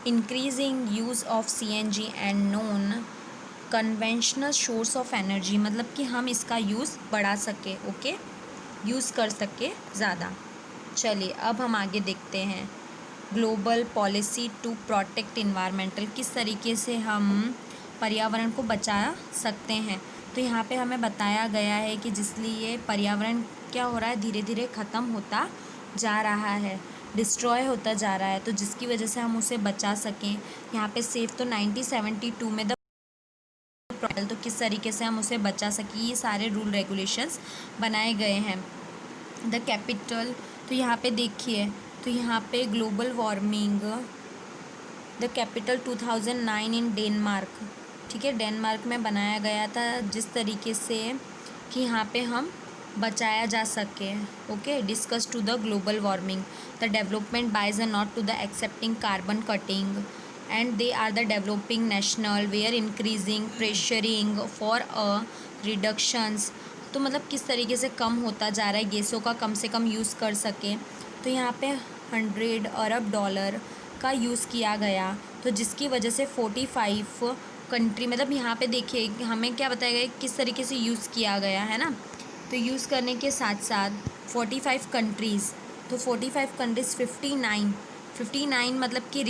Increasing use of CNG and non conventional source of energy, मतलब कि हम इसका यूज़ बढ़ा सके, ओके, यूज़ कर सके ज़्यादा। चलिए अब हम आगे देखते हैं global policy to protect environmental, किस तरीके से हम पर्यावरण को बचा सकते हैं। तो यहाँ पे हमें बताया गया है कि जिसलिए पर्यावरण क्या हो रहा है, धीरे धीरे ख़त्म होता जा रहा है, डिस्ट्रॉय होता जा रहा है, तो जिसकी वजह से हम उसे बचा सकें। यहाँ पे सेफ तो 1972 में तो किस तरीके से हम उसे बचा सकें, ये सारे रूल रेगुलेशंस बनाए गए हैं। द कैपिटल, तो यहाँ पे देखिए, तो यहाँ पे global warming, the capital 2009 in Denmark, ठीक है, डेनमार्क में बनाया गया था, जिस तरीके से कि यहाँ पे हम बचाया जा सके, okay. Discuss to the global warming, the development bias are not to the accepting carbon cutting and they are the developing national where increasing pressuring for a reductions, तो मतलब किस तरीके से कम होता जा रहा है, गैसों का कम से कम यूज़ कर सके। तो यहाँ पे 100 अरब डॉलर का यूज़ किया गया, तो जिसकी वजह से 45 कंट्री, मतलब यहाँ पे देखिए हमें क्या बताया गया किस तरीके से यूज़ किया गया है ना। तो यूज़ करने के साथ साथ 45 कंट्रीज़, तो 45 कंट्रीज़ 59 मतलब कि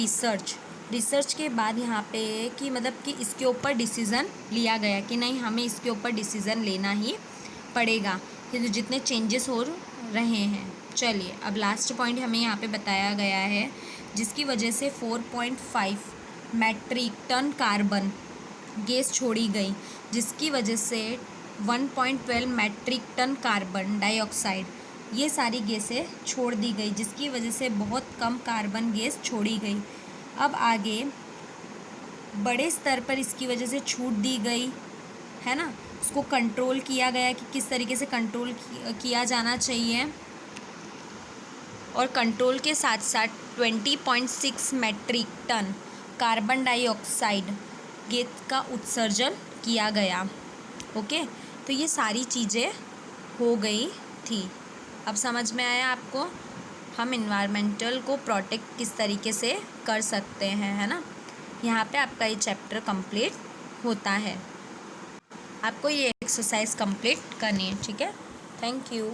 रिसर्च के बाद यहाँ पे कि मतलब कि इसके ऊपर डिसीज़न लिया गया कि नहीं, हमें इसके ऊपर डिसीज़न लेना ही पड़ेगा कि तो जितने चेंजेस हो रहे हैं। चलिए अब लास्ट पॉइंट हमें यहाँ पे बताया गया है, जिसकी वजह से 4.5 मैट्रिक टन कार्बन गैस छोड़ी गई, जिसकी वजह से 1.12 मैट्रिक टन कार्बन डाइऑक्साइड, ये सारी गैसें छोड़ दी गई, जिसकी वजह से बहुत कम कार्बन गैस छोड़ी गई। अब आगे बड़े स्तर पर इसकी वजह से छूट दी गई है ना, उसको कंट्रोल किया गया कि किस तरीके से कंट्रोल किया जाना चाहिए, और कंट्रोल के साथ साथ 20.6 metric ton carbon dioxide gas का उत्सर्जन किया गया, ओके। तो ये सारी चीज़ें हो गई थी। अब समझ में आया आपको हम इन्वायरमेंटल को प्रोटेक्ट किस तरीके से कर सकते हैं, है ना। यहाँ पे आपका ये चैप्टर कंप्लीट होता है। आपको ये एक्सरसाइज कंप्लीट करनी है, ठीक है। Thank you.